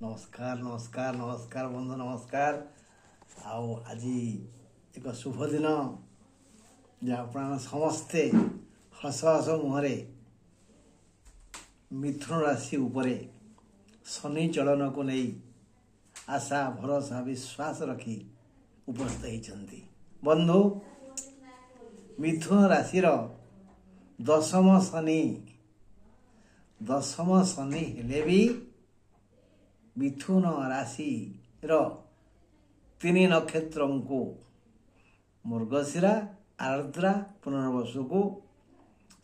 नमस्कार नमस्कार नमस्कार बंधु नमस्कार। आओ आज एक शुभ दिन जहाँ समस्ते हस हस मुहरे मिथुन राशि उपरे शनि चलन को नहीं आशा भरोसा विश्वास रखी उपस्थित होती। बंधु मिथुन राशि दशम शनि हेले भी मिथुन राशि तीन नक्षत्र को मृगशिरा आर्द्रा पुनर्वसु को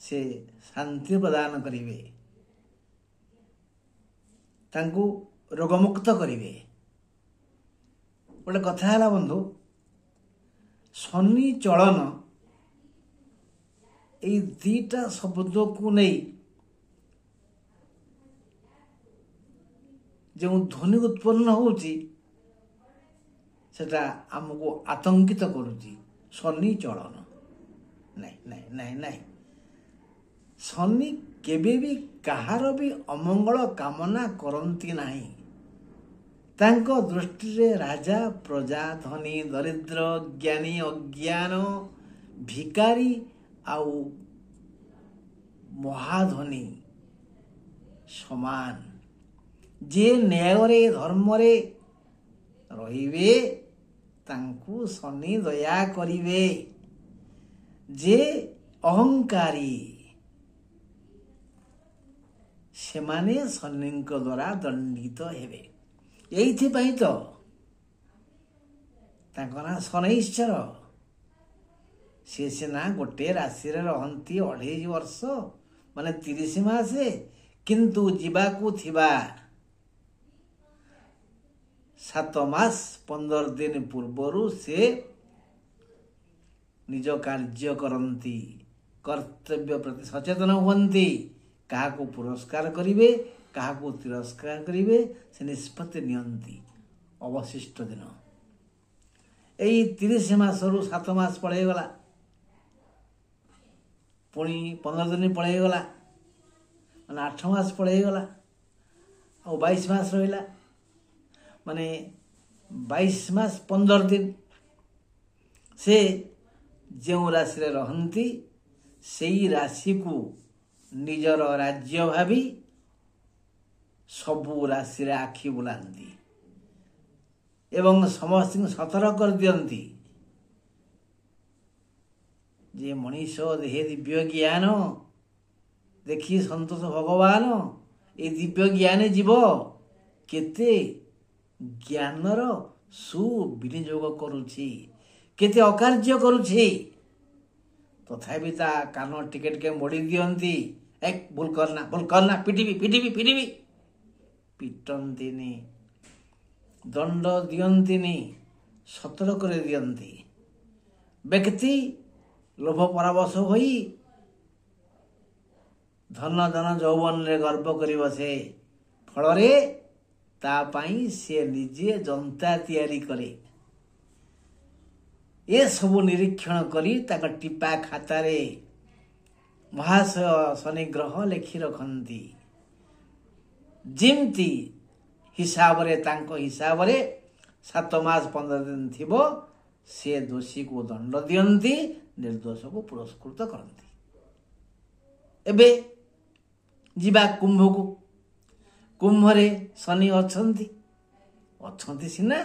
से शांति प्रदान करिवे, तांकु रोगमुक्त करिवे। गोटे कथा है बंधु, शनि चलन ये दीटा शब्द को नहीं जो ध्वनि उत्पन्न होची सेटा आमको आतंकित करुची। शनि चलन नहीं नहीं नहीं नहीं, शनि केबे भी कहार भी अमंगल कामना करती नहीं। तांको दृष्टि रे राजा प्रजा धनी दरिद्र ज्ञानी अज्ञान भिकारी आउ महाधनी समान। जे न्याय धर्म रे रहिबे तांकु शनि दया करिवे। जे अहंकारी सेमाने शनि द्वारा दंडित हेबे। एइथि पई तो तांको ना शनैश्चर। से सिना गोटे राशि रे रहंती 28 वर्ष माने 30 मासे, किंतु जीवाकू थिबा 7 मास 15 दिन पूर्वरु से निज कार्य करती, कर्तव्य प्रति सचेतन हुअन्ति। काहाकू पुरस्कार करिवे काहाकू तिरस्कार करिवे से निष्पत्ति नियंती। अवशिष्ट दिन एई 30 मासरु 7 मास पड़े गला, पुणी 15 दिन पड़े गला, माने 8 मास पड़े गला, और 22 मास रहिला माने 22 मास 15 दिन से जो राशि रे रहंती सेई राशि को निजर राज्य भावी सबु राशि रे आखि बुलांती एवं समस्त सतर्क कर दियंती। जे मनीष देहे दिव्य ज्ञान देखी संतोष भगवान ए दिव्य ज्ञान जीव केते ज्ञानर सुविनियोग करुछि, केते अकार्य करुछि, तथापि ता कान टिके टिके मोड़ी दियंती। एक भूल करना पिटिबी पिटिबी पिटिबी पिटंतीनी, दंड दियंतीनी, सतर्क कर दियंती। व्यक्ति लोभ परावश होई धन धन यौवन रे गर्व करि बसे, फलरे ता पाई से निजे जनता तैयारी करे। ये सबु निरीक्षण करी ताका टिपा खातारे महाशय शनि ग्रह लिखि रखंती। जिमती हिसाब रे तांको हिसाब रे 7 मास 15 दिन थिबो से दोषी को दंड दियंती, निर्दोष को पुरस्कृत करंती। एबे जीवा कुंभ को, कुंभ रे शनि अछंती सिना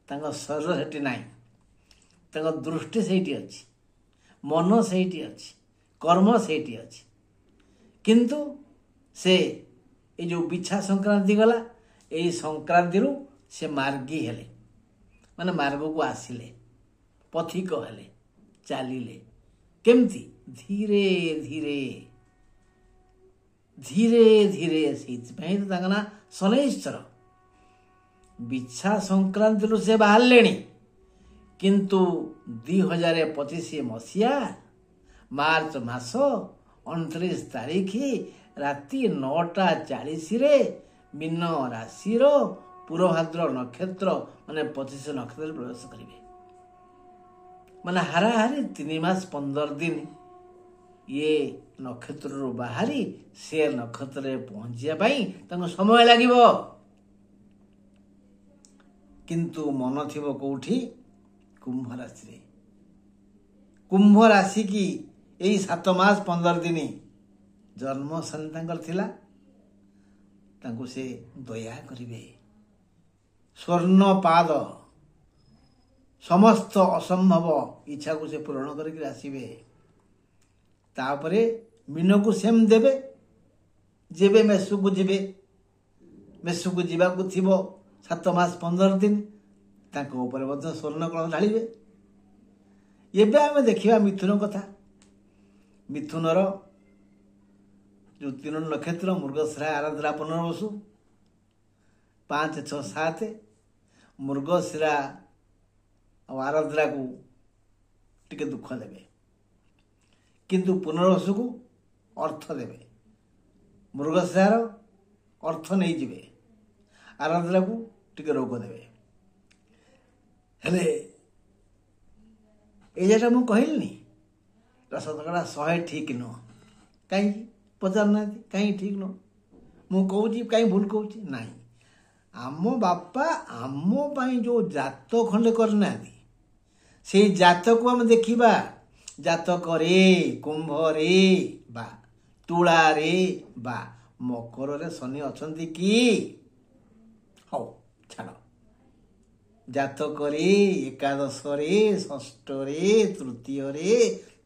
तांको शरीर हेटी नाही, तांको दृष्टि सेठी अछि, मन सेठी अछि, कर्म सेठी अछि। किंतु से ए जो बिछा संक्रांति गला, ए संक्रांति रु से मार्गी हेले, माने मार्ग को आसिले, पथिक हेले, चालिले। केमती धीरे धीरे धीरे धीरे से ना शनैश्चर। बिछा संक्रांति रु से बाहर लेनी, किंतु 2025 मसीहा मार्च मास 29 तारीख राति 9:40 रे मीन राशि पूर्वभाद्र नक्षत्र माने 25 नक्षत्र प्रवेश करिवे। माने हाराहारी 3 मास 15 दिन ये नक्षत्र बाहरी से नक्षत्र पहुंचा समय लगे। କିନ୍ତୁ ମନ ଥିବ କୋଉଠି? କୁମ୍ଭ ରାଶିରେ। କୁମ୍ଭ ରାଶି କି ଏଇ 7 ମାସ 15 ଦିନ ଜନ୍ମ ଶନି ତାଙ୍କର ଥିଲା। ତାଙ୍କୁ ସେ ଦୟା କରିବେ। ସ୍ୱର୍ଣ୍ଣ ପାଦ ସମସ୍ତ ଅସମ୍ଭବ ଇଚ୍ଛାକୁ ସେ ପୂରଣ କରିକି ଆସିବେ। ତାପରେ ମୀନକୁ ସେମ ଦେବେ। ଯେବେ ମେଷକୁ ଯିବେ, ମେଷକୁ ଯିବାକୁ ଥିବ 7 ମାସ 15 ଦିନ, ତାଙ୍କ ଉପରେ ମଧ୍ୟ ସ୍ୱର୍ଣ୍ଣ କଳା ଢାଳିବେ। ଏବେ ଆମେ ଦେଖିବା ମିଥୁନ କଥା। ମିଥୁନର ଯେଉଁ 3 ନକ୍ଷତ୍ର ମୃଗଶିରା, ଆରାଦ୍ରା, ପୁନର୍ବସୁ, 5, 6, 7 ମୃଗଶିରା ଆଉ ଆରାଦ୍ରାକୁ ଟିକେ ଦୁଃଖ ଦେବେ, କିନ୍ତୁ ପୁନର୍ବସୁକୁ ଅର୍ଥ ଦେବେ। ମୃଗଶିରାର ଅର୍ଥ ନେଇଯିବେ, ଆରାଦ୍ରାକୁ ଟିକେ ରୋଗ ଦେବେ। ହେଲେ ଏଇ ଯେଟା ମୁଁ କହିଲିନି, ଶତକଡ଼ା 100 ଠିକ୍ ନୁହଁ। କାହିଁକି ପଚାରୁନାହାନ୍ତି? କାହିଁକି ଠିକ୍ ନୁହଁ? ମୁଁ କହୁଛି କାହିଁ ଭୁଲ କହୁଛି? ନାହିଁ, ଆମ ବାପା ଆମ ପାଇଁ ଯେଉଁ ଜାତ ଖଣ୍ଡେ କରିନାହାନ୍ତି, ସେଇ ଜାତକୁ ଆମେ ଦେଖିବା। ଜାତକରେ, କୁମ୍ଭରେ ବା ତୁଳାରେ ବା ମକରରେ ଶନି ଅଛନ୍ତି କି? ହଉ ଛାଡ଼। ଜାତକରେ, ଏକାଦଶରେ, ଷଷ୍ଠରେ, ତୃତୀୟରେ,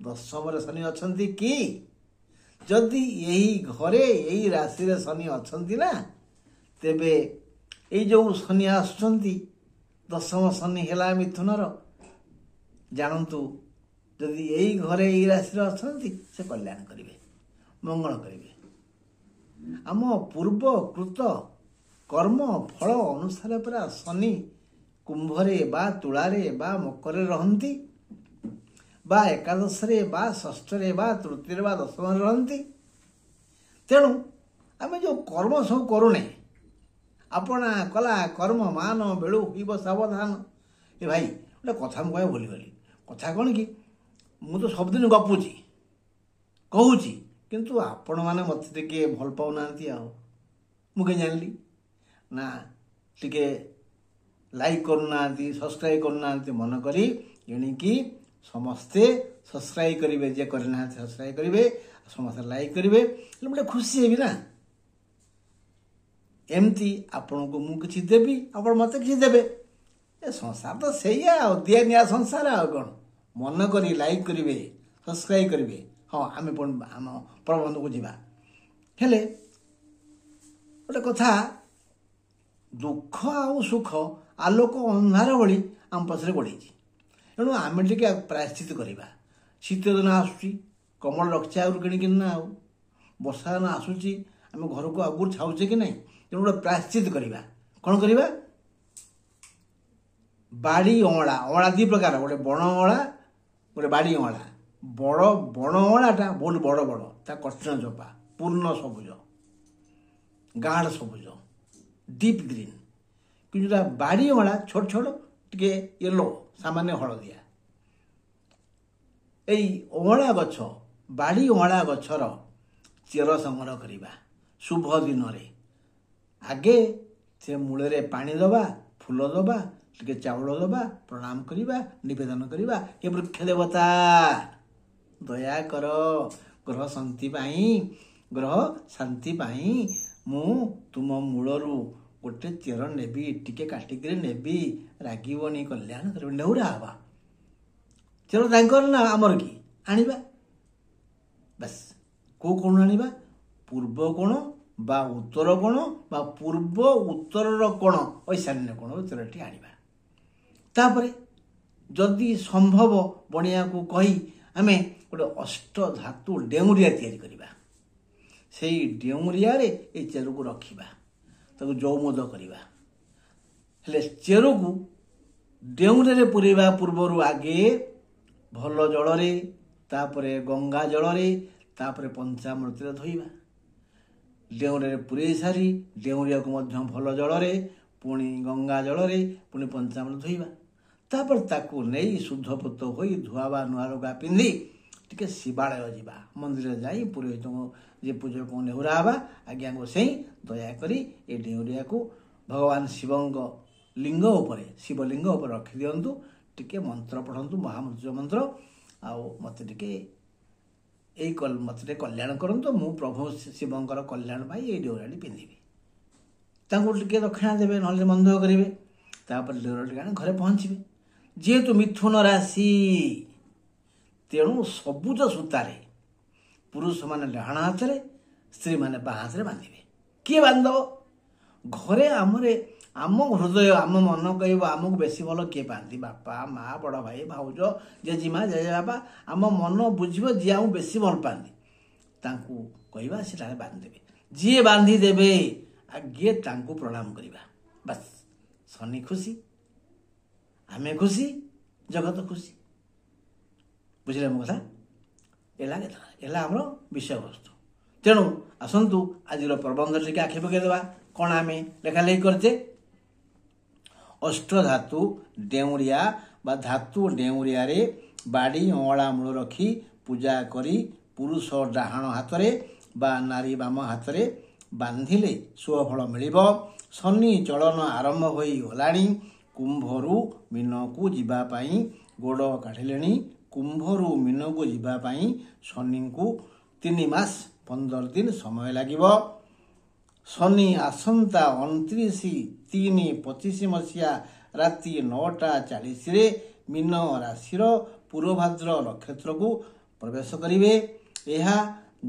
ଦଶମରେ ଶନି ଅଛନ୍ତି କି? ଯଦି ଏହି ଘରେ, ଏହି ରାଶିରେ ଶନି ଅଛନ୍ତି ନା, ତେବେ ଏଇ ଯେଉଁ ଶନି ଆସୁଛନ୍ତି, ଦଶମ ଶନି ହେଲା ମିଥୁନର, ଜାଣନ୍ତୁ ଯଦି ଏଇ ଘରେ ଏଇ ରାଶିରେ ଅଛନ୍ତି, ସେ କଲ୍ୟାଣ କରିବେ, ମଙ୍ଗଳ କରିବେ। ଆମ ପୂର୍ବକୃତ କର୍ମ ଫଳ ଅନୁସାରେ ପରା ଶନି କୁମ୍ଭରେ ବା ତୁଳାରେ ବା ମକରରେ ରହନ୍ତି, ବା ଏକାଦଶରେ ବା ଷଷ୍ଠରେ ବା ତୃତୀୟରେ ବା ଦଶମରେ ରହନ୍ତି। ତେଣୁ ଆମେ ଯେଉଁ କର୍ମ ସବୁ କରୁନେ, ଆପଣା କଲା କର୍ମ ମାନ ବେଳୁ ହୋଇବ ସାବଧାନ। ଏ ଭାଇ ଗୋଟେ କଥା ମୁଁ କହିବା ଭୁଲିଗଲି। କଥା କ'ଣ କି, ମୁଁ ତ ସବୁଦିନ ଗପୁଛି, କହୁଛି, କିନ୍ତୁ ଆପଣମାନେ ମୋତେ ଟିକେ ଭଲ ପାଉନାହାନ୍ତି। ଆଉ ମୁଁ କେହି ଜାଣିଲି ନା, ଟିକେ ଲାଇକ୍ କରୁନାହାନ୍ତି, ସବସ୍କ୍ରାଇବ୍ କରୁନାହାନ୍ତି। ମନେ କରି ଏଣିକି ସମସ୍ତେ ସବସ୍କ୍ରାଇବ୍ କରିବେ, ଯିଏ କରିନାହାନ୍ତି ସବସ୍କ୍ରାଇବ୍ କରିବେ, ସମସ୍ତେ ଲାଇକ୍ କରିବେ, ହେଲେ ମୁଁ ଟିକେ ଖୁସି ହେବି ନା। ଏମିତି ଆପଣଙ୍କୁ ମୁଁ କିଛି ଦେବି, ଆପଣ ମୋତେ କିଛି ଦେବେ। ଏ ସଂସାର ତ ସେଇଆ, ଆଉ ଦିଆ ନିଆ ସଂସାର, ଆଉ କ'ଣ। ମନେ କରି ଲାଇକ୍ କରିବେ, ସବସ୍କ୍ରାଇବ୍ କରିବେ। ହଁ, ଆମେ ଆମ ପ୍ରବନ୍ଧକୁ ଯିବା। ହେଲେ ଗୋଟେ କଥା, ଦୁଃଖ ଆଉ ସୁଖ ଆଲୋକ ଅନ୍ଧାର ଭଳି ଆମ ପଛରେ ଗୋଡ଼େଇଛି। ତେଣୁ ଆମେ ଟିକେ ପ୍ରାୟଶ୍ଚିତ କରିବା। ଶୀତ ଦିନ ଆସୁଛି, କମଳ ରଖିଛେ ଆଗରୁ କିଣିକି ନା, ଆଉ ବର୍ଷା ଦିନ ଆସୁଛି, ଆମେ ଘରକୁ ଆଗରୁ ଛାଉଛେ କି ନାହିଁ। ତେଣୁ ଗୋଟେ ପ୍ରାୟଶ୍ଚିତ କରିବା। କ'ଣ କରିବା? ବାଡ଼ି ଅଁଳା, ଅଁଳା 2 ପ୍ରକାର, ଗୋଟେ ବଣ ଅଁଳା, ଗୋଟେ ବାଡ଼ି ଅଁଳା। ବଡ଼ ବଣ ଅଁଳାଟା ବହୁତ ବଡ଼ ବଡ଼, ତା କଠିନ ଚୋପା, ପୂର୍ଣ୍ଣ ସବୁଜ, ଗାଢ଼ ସବୁଜ, ଡିପ୍ ଗ୍ରୀନ୍। କିନ୍ତୁ ଯେଉଁଟା ବାଡ଼ି ଅଁଳା ଛୋଟ ଛୋଟ, ଟିକେ ୟେଲୋ, ସାମାନ୍ୟ ହଳଦିଆ। ଏଇ ଅଁଳା ଗଛ, ବାଡ଼ି ଅଁଳା ଗଛର ଚେର ସଂଗ୍ରହ କରିବା ଶୁଭ ଦିନରେ। ଆଗେ ସେ ମୂଳରେ ପାଣି ଦେବା, ଫୁଲ ଦେବା, ଟିକେ ଚାଉଳ ଦେବା, ପ୍ରଣାମ କରିବା, ନିବେଦନ କରିବା। ଏ ବୃକ୍ଷ ଦେବତା ଦୟାକର, ଗ୍ରହ ଶାନ୍ତି ପାଇଁ ମୁଁ ତୁମ ମୂଳରୁ ଗୋଟେ ଚେର ନେବି, ଟିକେ କାଟିକିରି ନେବି, ରାଗିବନି, କଲ୍ୟାଣ କରିବ। ନେହୁରା ହେବା। ଚେର ତାଙ୍କର ନା ଆମର କି? ଆଣିବା। ବାସ୍। କେଉଁ କୋଣ ଆଣିବା? ପୂର୍ବ କୋଣ ବା ଉତ୍ତର କୋଣ ବା ପୂର୍ବ ଉତ୍ତରର କୋଣ, ଐଶାନ୍ୟ କୋଣରୁ ଚେରଟି ଆଣିବା। ତାପରେ ଯଦି ସମ୍ଭବ ବଣିଆକୁ କହି ଆମେ ଗୋଟେ ଅଷ୍ଟ ଧାତୁ ଡେଉଁରିଆ ତିଆରି କରିବା। ସେଇ ଡେଉଁରିଆରେ ଏଇ ଚେରକୁ ରଖିବା, ତାକୁ ଯୌମୁଦ କରିବା। ହେଲେ ଚେରକୁ ଡେଉଁରିଆରେ ପୁରେଇବା ପୂର୍ବରୁ ଆଗେ ଭଲ ଜଳରେ, ତାପରେ ଗଙ୍ଗା ଜଳରେ, ତାପରେ ପଞ୍ଚାମୃତରେ ଧୋଇବା। ଡେଉଁରିଆରେ ପୁରେଇ ସାରି ଡେଉଁରିଆକୁ ମଧ୍ୟ ଭଲ ଜଳରେ, ପୁଣି ଗଙ୍ଗା ଜଳରେ, ପୁଣି ପଞ୍ଚାମୃତ ଧୋଇବା। ତାପରେ ତାକୁ ନେଇ ଶୁଦ୍ଧପୂତ ହୋଇ ଧୁଆ ବା ନୂଆ ଲୁଗା ପିନ୍ଧି ଟିକେ ଶିବାଳୟ ଯିବା। ମନ୍ଦିରରେ ଯାଇ ପୁରୋହିତଙ୍କୁ, ଯେ ପୂଜକଙ୍କୁ ନେହୁରା ହେବା, ଆଜ୍ଞା ଗୋସାଇଁ ଦୟାକରି ଏ ଡେଉଁରିଆକୁ ଭଗବାନ ଶିବଙ୍କ लिंग उपरे शिवलिंग उपर रखी दिंतु टिके मंत्र पढ़ंतु महामृत्युंजय मंत्र आउ मते टिके मते कल्याण करंतु मु प्रभु शिवंकर कल्याण पाई ये डोराटी पिंधिबी तांको टिके दक्षिणा देबे नले मन दुख करिवे तापर डोराटी आनी घरे पहुँचे जेहेतु मिथुन राशि तेणु सबुज सूतारे पुरुष माने डाहाण हाथ रे स्त्री माने बाँ हाथ रे बांधिबे किए बांधब घरे आमरे आम हृदय आम मन कह आमको बेसी भल किए पाती बापा माँ बड़ भाई भाउज जेजीमा जेजेबापा आम मन बुझे जी आम बेसी भल पाती कहवा से बांधिदेवे जी बांधिदेवे आगे तांको प्रणाम करवा बस शनि खुशी आमे खुशी जगत खुशी बुझे मो कथा एला आम विषय वस्तु तेणु आसतु आज प्रबंध टी आखि पकईदेवा कौन आम लेखालेखि करचे अष्ट धातु डेउरिया बा धातु डेउरिया रे बाड़ी अँला मूल रखी पूजा करी पुरुष डाहाण हाथ रे बा नारी बाम हाथ रे बांधिले शुभफल मिलिबो शनि चलन आरंभ होई गलानी कुंभरू मीन को जीवा पाई गोड़ काढ़िलेनी कुंभरू मीन को जीवा पाई शनि को 3 मास 15 दिन समय लागिबो शनि आसंता 29/3/25 मसीहा राति 9:40 रे मीन राशिर पूर्वभाद्र नक्षत्र को प्रवेश करिवे एहा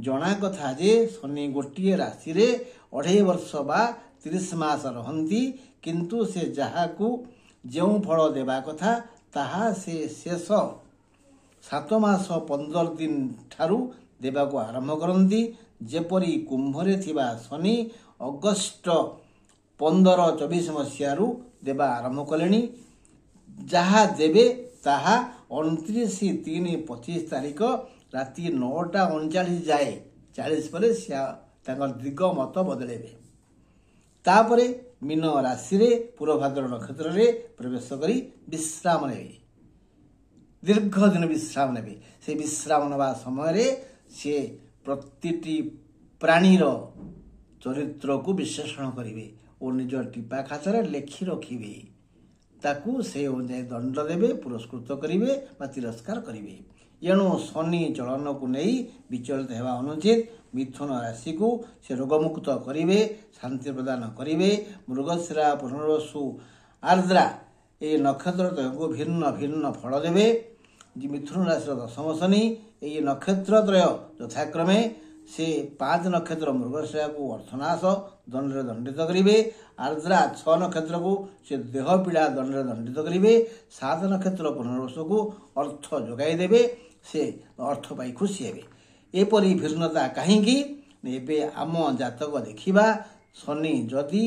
जना कथा जे शनि गोटे राशि रे 2.5 वर्ष बा 30 मास रहंती किंतु से जहाकू जो फल देवा कथा ताहा से शेष 7 मास 15 दिन ठारू देवा को आरंभ करती जेपरी कुंभरे थिबा शनि अगस्ट 15-24 मसीहारू देवा आरंभ कले जहा देवे ताहा 29/3/25 तारीख राति 9:39 जाए 40 पर दिग मत बदलेबे तापरे मीन राशि रे पूर्वभाद्र नक्षत्र रे प्रवेश करी विश्राम नेबे दीर्घ दिन विश्राम नेबे से विश्राम नवा समय रे से प्रतिटी प्राणीर चरित्र को विश्लेषण करेंगे और निज टीपा खातार लेखि रखिए ताकू से अनुसार दंड देवे पुरस्कृत करेंगे तिरस्कार करेंगे एणु शनि चलन को नहीं विचलित होगा अनुचित मिथुन राशि को से रोगमुक्त करेंगे शांति प्रदान करेंगे मृगशिरा पुनर्वसु आर्द्रा ये नक्षत्र को भिन्न भिन्न फल देवे मिथुन राशि दशम शनि ये नक्षत्रत्रय यथाक्रमे से 5 नक्षत्र मृगशिरा को अर्थनाश दंड दंडित करेंगे आर्द्रा 6 नक्षत्र को से देह पीड़ा दंड दंडित करेंगे 7 नक्षत्र पुनर्वस को अर्थ जोगाई देवे से अर्थ पाई खुशी हेबे एपरी भिन्नता कहीं एबे आम जातक देखिबा शनि जदि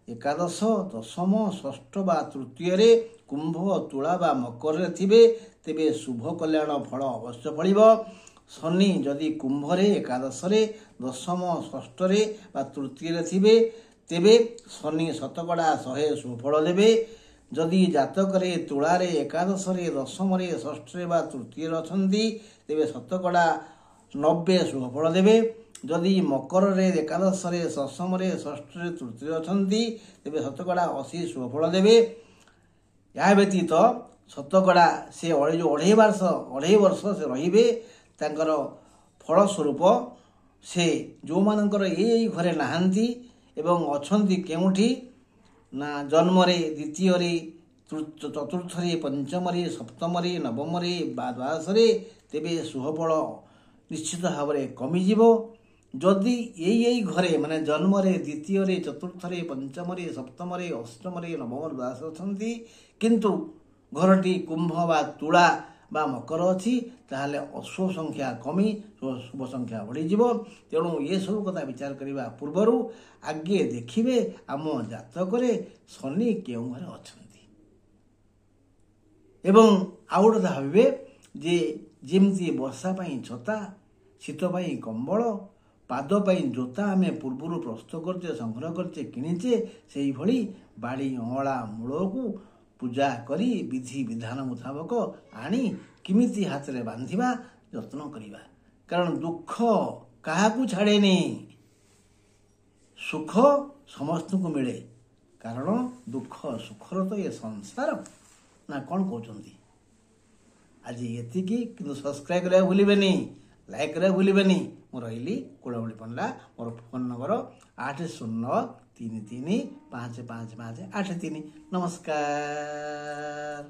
एकादश दशम षष्ठ बा तृतीय रे कुंभ तुला बा मकर रे थिबे तेबे शुभ कल्याण फल अवश्य फलिबो शनि जदि कुंभरे एकादश रे दशम षष्ठ रे बा तृतीय रे थिबे तेबे शनि शतकड़ा 100 सुफल देवे जदि जातक रे तुला रे एकादश रे दशम रे षष्ठ रे बा तृतीय रे अछंती तेबे शतकड़ा 90 सुफल देवे जदि मकर रे एकादश रे दशम रे षष्ठ रे तृतीय रे अछंती तेबे शतकड़ा 80 सुफल देवे या व्यतीत शतकड़ा से जो 2.5 वर्ष से रहिबे तांकर फल स्वरूप से जो मानकर ये घरे नहांती एवं अछंती केउठी ना जन्म रे द्वितीय रे चतुर्थ रे पंचम रे सप्तम रे नवम रे बा द्वादश रे तेबे शुभफल निश्चित भाव में कमिजिवो जदि यही घरे माने जन्म रे द्वितीय रे चतुर्थ रे पंचम रे सप्तम रे अष्टम रे नवम द्वादश अछंती किंतु घरटी कुंभ बा तुला बा मकर अच्छी ताहले अशुभ संख्या कमी शुभ संख्या बढ़ीजिवो तेणु ये सब कथा विचार करने पूर्वर आगे देखिए आम जातक शनि केउ घरे अछंती एवं आउ गोटे भावे जे जेमती वर्षा पाई छता शीत पाई कंबल पाद पाई जोता आम पूर्वर प्रस्तुत करचे संग्रह करचे किणीचे से भली बाड़ी अँला मूल को पूजा करी विधि विधान मुताबक आनी किमिति हाथ रे बांधिबा यत्न करिबा कारण दुख काहाकू छाड़ेनी सुख समस्त को मिले କାରଣ ଦୁଃଖ ସୁଖର ତ ଏ ସଂସାର ନା କ'ଣ କହୁଛନ୍ତି? ଆଜି ଏତିକି, କିନ୍ତୁ ସବସ୍କ୍ରାଇବ୍ କରିବାକୁ ଭୁଲିବେନି, ଲାଇକ୍ କରିବାକୁ ଭୁଲିବେନି। ମୁଁ ରହିଲି କୁଳମଣି ପଣ୍ଡା। ମୋର ଫୋନ୍ ନମ୍ବର 8033355583। ନମସ୍କାର।